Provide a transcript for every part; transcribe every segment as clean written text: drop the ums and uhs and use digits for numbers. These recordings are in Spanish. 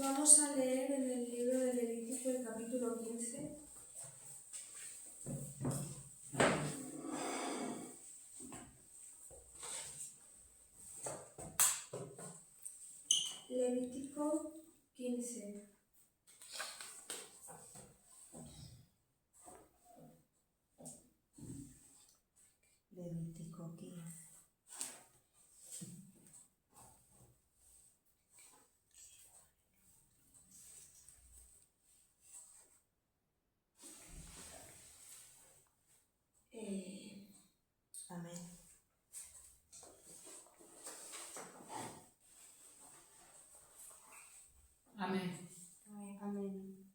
Vamos a leer en el libro de Levítico el capítulo 15. Levítico 15. Levítico 15. Amén. Amén. Amén.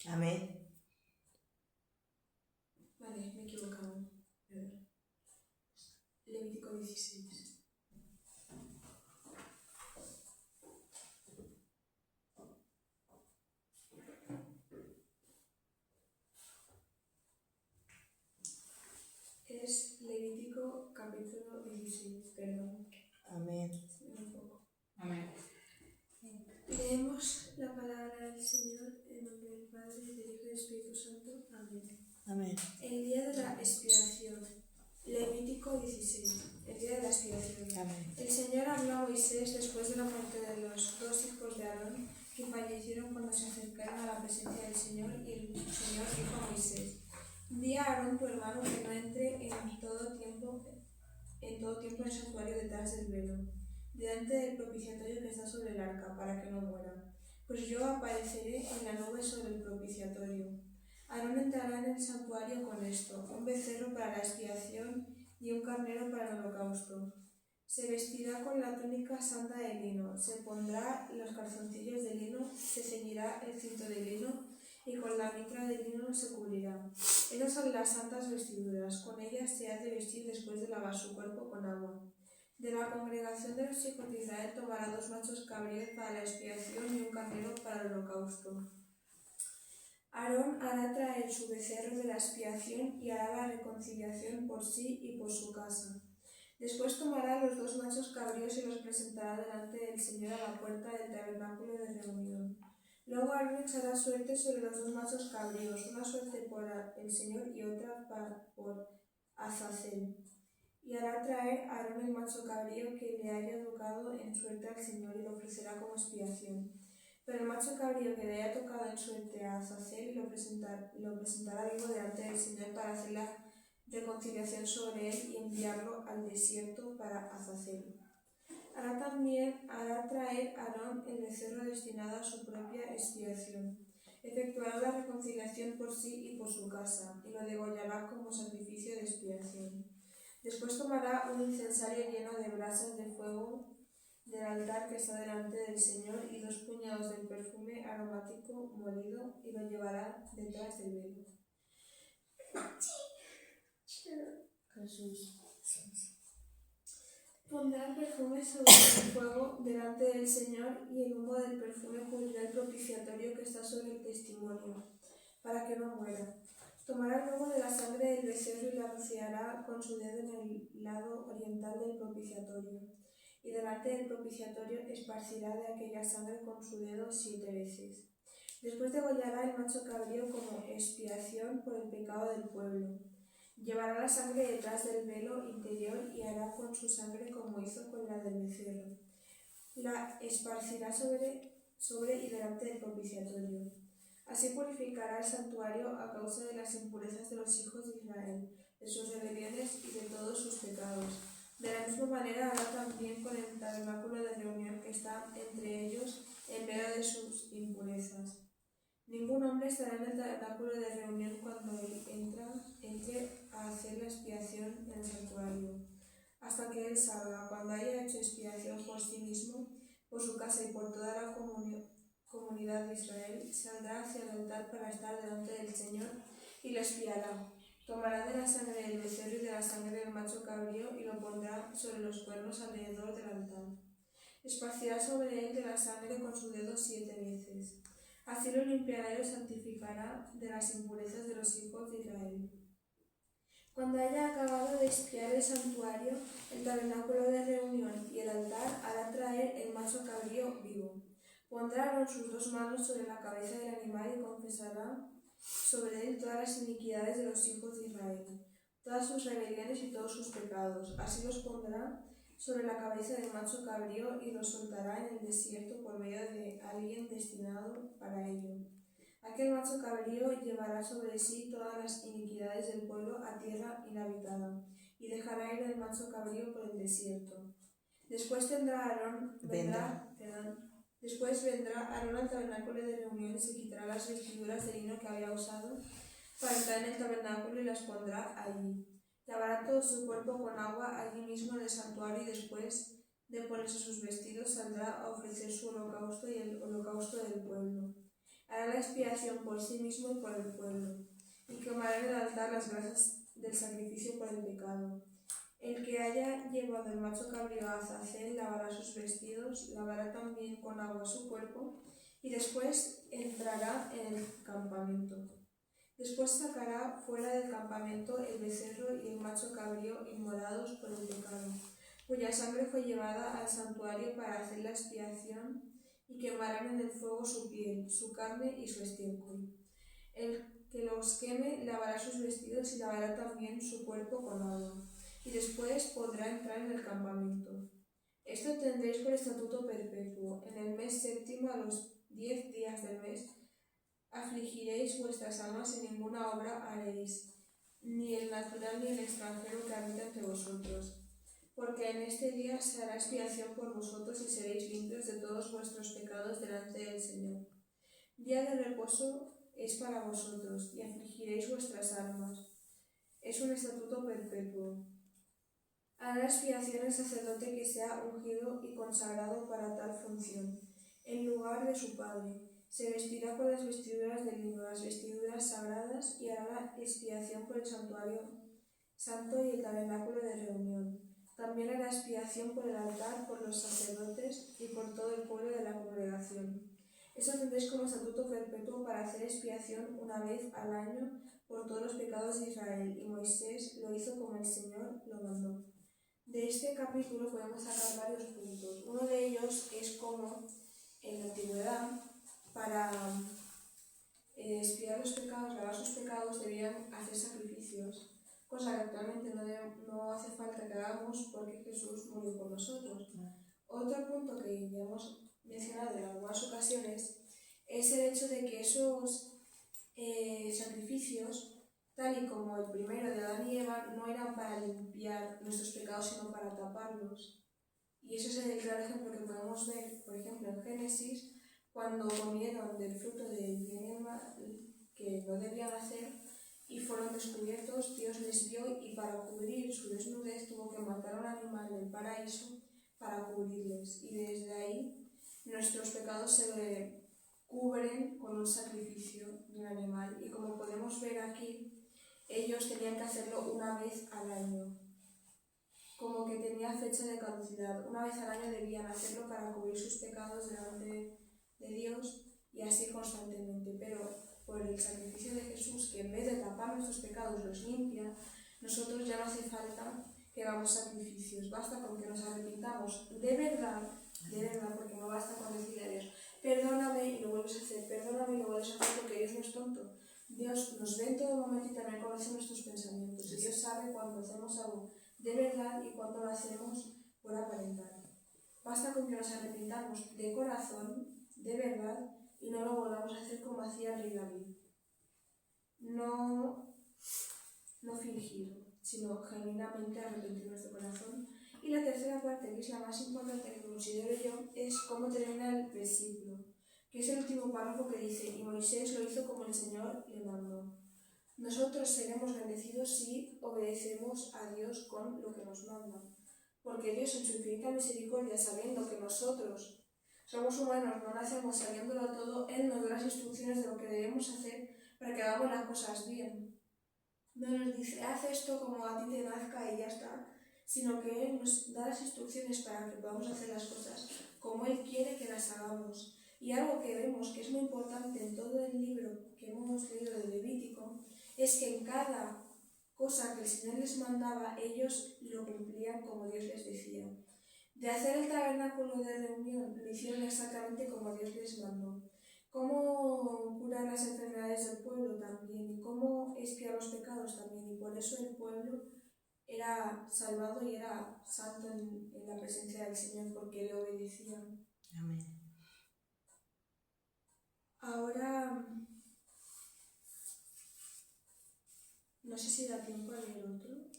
Amén. Vale, me he equivocado. Perdón. Levítico 16. Es Levítico capítulo 16, perdón. Amén. Un poco. Amén. Leemos la palabra del Señor en nombre del Padre, del Hijo y del Espíritu Santo. Amén. Amén. El día de la expiación. Levítico 16. El día de la expiación. Amén. El Señor habló a Moisés después de la muerte de los dos hijos de Aarón que fallecieron cuando se acercaron a la presencia del Señor, y el Señor dijo a Moisés: Di a Aarón tu hermano que no entre en todo tiempo en el santuario detrás del velo, delante del propiciatorio que está sobre el arca, para que no muera, pues yo apareceré en la nube sobre el propiciatorio. Aarón entrará en el santuario con esto: un becerro para la expiación y un carnero para el holocausto. Se vestirá con la túnica santa de lino, se pondrá los calzoncillos de lino, se ceñirá el cinto de lino y con la mitra de lino se cubrirá. Esas son las santas vestiduras, con ellas se hace vestir después de lavar su cuerpo con agua. De la congregación de los hijos de Israel tomará 2 machos cabríos para la expiación y un carnero para el holocausto. Aarón hará traer su becerro de la expiación y hará la reconciliación por sí y por su casa. Después tomará los 2 machos cabríos y los presentará delante del Señor a la puerta del tabernáculo de reunión. Luego Aarón echará suerte sobre los 2 machos cabríos, una suerte por el Señor y otra por Azazel. Y hará traer a Aarón el macho cabrío que le haya tocado en suerte al Señor y lo ofrecerá como expiación. Pero el macho cabrío que le haya tocado en suerte a Azazel lo presentará vivo delante del Señor para hacer la reconciliación sobre él y enviarlo al desierto para Azazel. Hará traer Aarón el becerro destinado a su propia expiación. Efectuará la reconciliación por sí y por su casa, y lo degollará como sacrificio de expiación. Después tomará un incensario lleno de brasas de fuego del altar que está delante del Señor y 2 puñados del perfume aromático molido, y lo llevará detrás del velo. Jesús. Pondrá el perfume sobre el fuego delante del Señor, y el humo del perfume cubrirá el propiciatorio que está sobre el testimonio, para que no muera. Tomará luego de la sangre del becerro y la rociará con su dedo en el lado oriental del propiciatorio, y delante del propiciatorio esparcirá de aquella sangre con su dedo 7 veces. Después degollará el macho cabrío como expiación por el pecado del pueblo. Llevará la sangre detrás del velo interior y hará con su sangre como hizo con la del becerro. La esparcirá sobre y delante del propiciatorio. Así purificará el santuario a causa de las impurezas de los hijos de Israel, de sus rebeliones y de todos sus pecados. De la misma manera hará también con el tabernáculo de reunión que está entre ellos en medio de sus impurezas. Ningún hombre estará en el tabernáculo de reunión cuando él entre a hacer la expiación en el santuario, hasta que él salga. Cuando haya hecho expiación por sí mismo, por su casa y por toda la comunidad de Israel, saldrá hacia el altar para estar delante del Señor y lo expiará. Tomará de la sangre del becerro y de la sangre del macho cabrío y lo pondrá sobre los cuernos alrededor del altar. Esparcirá sobre él de la sangre con su dedo 7 veces. Así lo limpiará y lo santificará de las impurezas de los hijos de Israel. Cuando haya acabado de expiar el santuario, el tabernáculo de reunión y el altar, hará traer el macho cabrío vivo. Pondrá Aarón sus 2 manos sobre la cabeza del animal y confesará sobre él todas las iniquidades de los hijos de Israel, todas sus rebeliones y todos sus pecados. Así los pondrá sobre la cabeza del macho cabrío y los soltará en el desierto por medio de alguien destinado para ello. Aquel macho cabrío llevará sobre sí todas las iniquidades del pueblo a tierra inhabitada, y dejará ir el macho cabrío por el desierto. Después vendrá Aarón al tabernáculo de reunión y se quitará las vestiduras de lino que había usado para entrar en el tabernáculo y las pondrá allí. Lavará todo su cuerpo con agua allí mismo en el santuario y después de ponerse sus vestidos saldrá a ofrecer su holocausto y el holocausto del pueblo. Hará la expiación por sí mismo y por el pueblo, y quemará en el altar las grasas del sacrificio por el pecado. El que haya llevado el macho cabrío a Azazel lavará sus vestidos, lavará también con agua su cuerpo, y después entrará en el campamento. Después sacará fuera del campamento el becerro y el macho cabrío inmolados por el pecado, cuya sangre fue llevada al santuario para hacer la expiación, y quemarán en el fuego su piel, su carne y su estiércol. El que los queme lavará sus vestidos y lavará también su cuerpo con agua, y después podrá entrar en el campamento. Esto tendréis por estatuto perpetuo. En el mes séptimo, a los 10 días del mes, afligiréis vuestras almas y ninguna obra haréis, ni el natural ni el extranjero que habita entre vosotros. Porque en este día se hará expiación por vosotros y seréis limpios de todos vuestros pecados delante del Señor. Día de reposo es para vosotros, y afligiréis vuestras almas. Es un estatuto perpetuo. Hará expiación el sacerdote que sea ungido y consagrado para tal función, en lugar de su padre. Se vestirá con las vestiduras de lino, las vestiduras sagradas, y hará la expiación por el santuario santo y el tabernáculo de reunión. También hará expiación por el altar, por los sacerdotes y por todo el pueblo de la congregación. Eso tendréis como estatuto perpetuo para hacer expiación una vez al año por todos los pecados de Israel, y Moisés lo hizo como el Señor lo mandó. De este capítulo podemos sacar varios puntos. Uno de ellos es cómo en la antigüedad, para expiar los pecados, lavar sus pecados, debían hacer sacrificios, cosa que actualmente no hace falta que hagamos porque Jesús murió por nosotros. Otro punto que ya hemos mencionado en algunas ocasiones es el hecho de que esos sacrificios, tal y como el primero de Adán y Eva, no eran para limpiar nuestros pecados, sino para taparlos. Y ese es el claro ejemplo que podemos ver, por ejemplo, en Génesis, cuando comieron del fruto del bien y el mal, que no debían hacer, y fueron descubiertos. Dios les vio y para cubrir su desnudez tuvo que matar a un animal del paraíso para cubrirles. Y desde ahí nuestros pecados se cubren con un sacrificio de un animal. Y como podemos ver aquí, ellos tenían que hacerlo una vez al año, como que tenía fecha de caducidad. Una vez al año debían hacerlo para cubrir sus pecados delante de Dios, y así constantemente. Pero por el sacrificio de Jesús, que en vez de tapar nuestros pecados los limpia, nosotros ya no hace falta que hagamos sacrificios. Basta con que nos arrepintamos de verdad, porque no basta con decirle a Dios, perdóname y lo vuelves a hacer, perdóname y lo vuelves a hacer, porque Dios no es tonto. Dios nos ve en todo momento y también conoce nuestros pensamientos. Y Dios sabe cuando hacemos algo de verdad y cuando lo hacemos por aparentar. Basta con que nos arrepintamos de corazón, de verdad, y no lo volvamos a hacer como hacía el rey David. No fingir, sino genuinamente arrepentirnos de corazón. Y la tercera parte, que es la más importante que considero yo, es cómo termina el versículo, que es el último párrafo que dice: y Moisés lo hizo como el Señor le mandó. Nosotros seremos bendecidos si obedecemos a Dios con lo que nos manda, porque Dios en su infinita misericordia, sabiendo que nosotros somos humanos, no nacemos sabiéndolo todo, Él nos da las instrucciones de lo que debemos hacer para que hagamos las cosas bien. No nos dice, haz esto como a ti te nazca y ya está, sino que Él nos da las instrucciones para que podamos hacer las cosas como Él quiere que las hagamos. Y algo que vemos que es muy importante en todo el libro que hemos leído de Levítico es que en cada cosa que el Señor les mandaba, ellos lo cumplían como Dios les decía. De hacer el tabernáculo de reunión, lo hicieron exactamente como Dios les mandó. Cómo curar las enfermedades del pueblo también, y cómo expiar los pecados también, y por eso el pueblo era salvado y era santo en la presencia del Señor, porque le obedecían. Amén. Ahora, no sé si da tiempo a leer otro.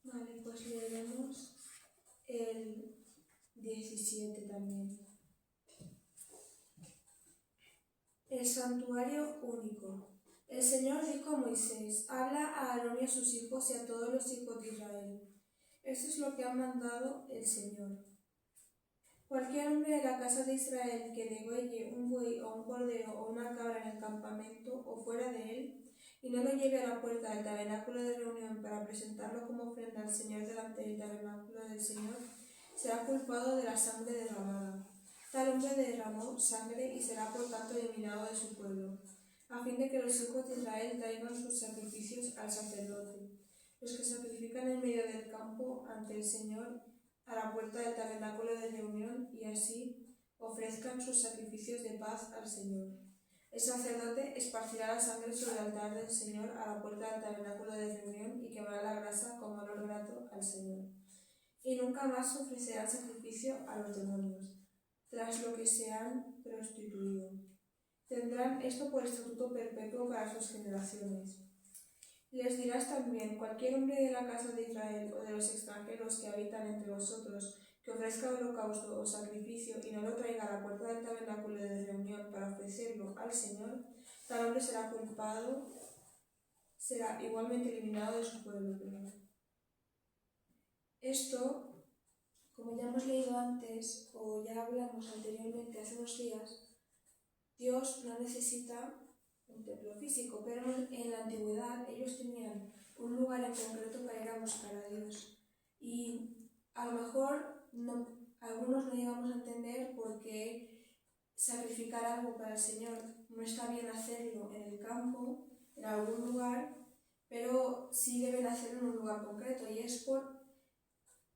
Vale, pues leeremos el 17 también. El santuario único. El Señor dijo a Moisés: habla a Aarón y a sus hijos y a todos los hijos de Israel. Esto es lo que ha mandado el Señor. Cualquier hombre de la casa de Israel que degüelle un buey o un cordero o una cabra en el campamento o fuera de él, y no lo lleve a la puerta del tabernáculo de reunión para presentarlo como ofrenda al Señor delante del tabernáculo del Señor, será culpado de la sangre derramada. Tal hombre derramó sangre y será por tanto eliminado de su pueblo, a fin de que los hijos de Israel traigan sus sacrificios al sacerdote, los que sacrifican en medio del campo ante el Señor a la puerta del tabernáculo de reunión, y así ofrezcan sus sacrificios de paz al Señor. El sacerdote esparcirá la sangre sobre el altar del Señor a la puerta del tabernáculo de reunión y quemará la grasa como olor grato al Señor. Y nunca más ofrecerán sacrificio a los demonios, tras lo que se han prostituido. Tendrán esto por estatuto perpetuo para sus generaciones. Les dirás también: cualquier hombre de la casa de Israel o de los extranjeros que habitan entre vosotros, que ofrezca holocausto o sacrificio y no lo traiga a la puerta del tabernáculo de reunión para ofrecerlo al Señor, tal hombre será culpado, será igualmente eliminado de su pueblo. Esto, como ya hemos leído antes, o ya hablamos anteriormente hace unos días, Dios no necesita un templo físico, pero en la antigüedad ellos tenían un lugar en concreto para ir a buscar a Dios. Y a lo mejor algunos no llegamos a entender por qué sacrificar algo para el Señor no está bien hacerlo en el campo, en algún lugar, pero sí deben hacerlo en un lugar concreto, y es por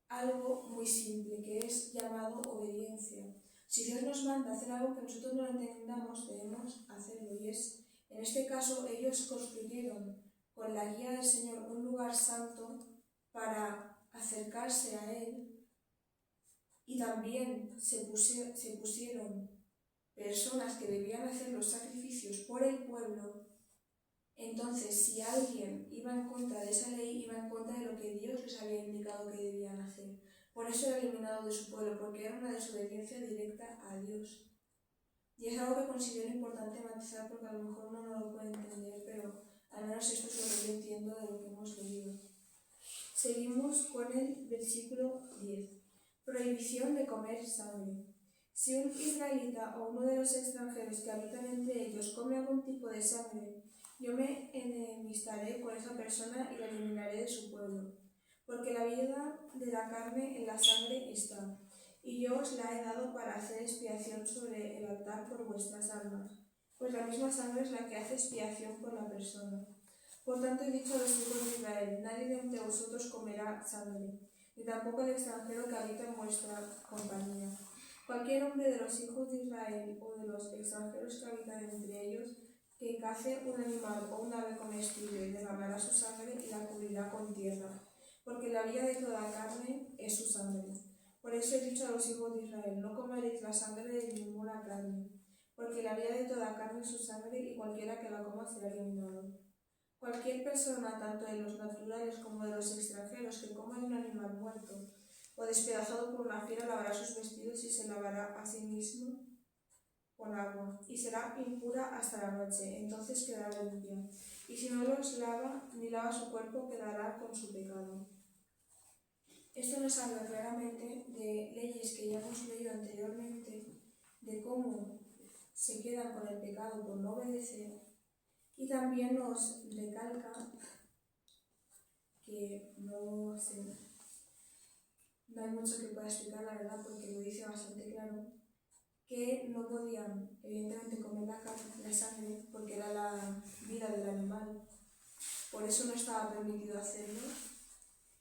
algo muy simple, que es llamado obediencia. Si Dios nos manda a hacer algo que nosotros no entendamos, debemos hacerlo. Y en este caso, ellos construyeron con la guía del Señor un lugar santo para acercarse a Él, y también se pusieron personas que debían hacer los sacrificios por el pueblo. Entonces, si alguien iba en contra de esa ley, iba en contra de lo que Dios les había indicado que debían hacer. Por eso era eliminado de su pueblo, porque era una desobediencia directa a Dios. Y es algo que considero importante matizar, porque a lo mejor uno no lo puede entender, pero al menos esto es lo que yo entiendo de lo que hemos leído. Seguimos con el versículo 10. Prohibición de comer sangre. Si un israelita o uno de los extranjeros que habitan entre ellos come algún tipo de sangre, yo me enemistaré con esa persona y la eliminaré de su pueblo, porque la vida de la carne en la sangre está, y yo os la he dado para hacer expiación sobre el altar por vuestras almas, pues la misma sangre es la que hace expiación por la persona. Por tanto he dicho a los hijos de Israel: nadie de entre vosotros comerá sangre, ni tampoco el extranjero que habita en vuestra compañía. Cualquier hombre de los hijos de Israel o de los extranjeros que habitan entre ellos, que cace un animal o un ave comestible, derramará su sangre y la cubrirá con tierra, porque la vida de toda carne es su sangre. Por eso he dicho a los hijos de Israel: no comeréis la sangre de ninguna carne, porque la vida de toda carne es su sangre, y cualquiera que la coma será eliminado. Cualquier persona, tanto de los naturales como de los extranjeros, que coma un animal muerto o despedazado por una fiera, lavará sus vestidos y se lavará a sí mismo con agua, y será impura hasta la noche, entonces quedará limpia. Y si no los lava, ni lava su cuerpo, quedará con su pecado. Esto nos habla claramente de leyes que ya hemos leído anteriormente, de cómo se quedan con el pecado por no obedecer, y también nos recalca que no hay mucho que pueda explicar, la verdad, porque lo dice bastante claro, que no podían, evidentemente, comer la sangre, porque era la vida del animal, por eso no estaba permitido hacerlo,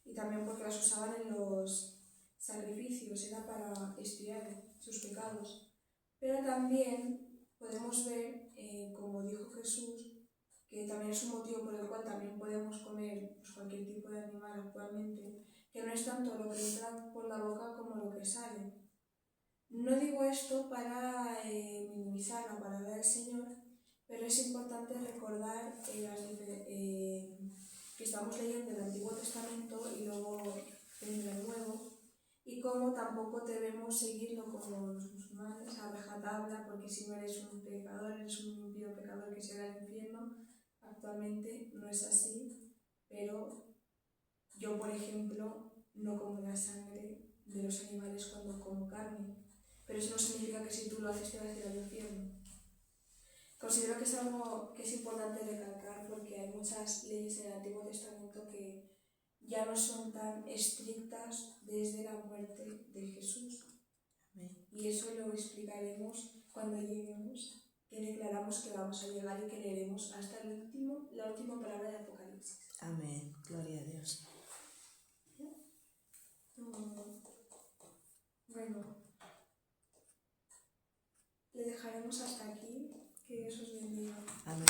y también porque las usaban en los sacrificios, era para expiar sus pecados. Pero también podemos ver, como dijo Jesús, que también es un motivo por el cual también podemos comer pues, cualquier tipo de animal actualmente, que no es tanto lo que entra por la boca como lo que sale. No digo esto para minimizar la palabra del Señor, pero es importante recordar que estamos leyendo el Antiguo Testamento y luego en el Nuevo, y cómo tampoco debemos seguirlo como los musulmanes a rajatabla, porque si no eres un pecador, eres un impío pecador que se va al infierno. Actualmente no es así, pero yo, por ejemplo, no como la sangre de los animales cuando como carne, pero eso no significa que si tú lo haces te vas a ir al infierno. Considero que es algo que es importante recalcar porque hay muchas leyes en el Antiguo Testamento que ya no son tan estrictas desde la muerte de Jesús. Amén. Y eso lo explicaremos cuando lleguemos, que declaramos que vamos a llegar y que leeremos hasta la última palabra de Apocalipsis. Amén. Gloria a Dios. Bueno, le dejaremos hasta aquí. Que Dios os bendiga. Amén.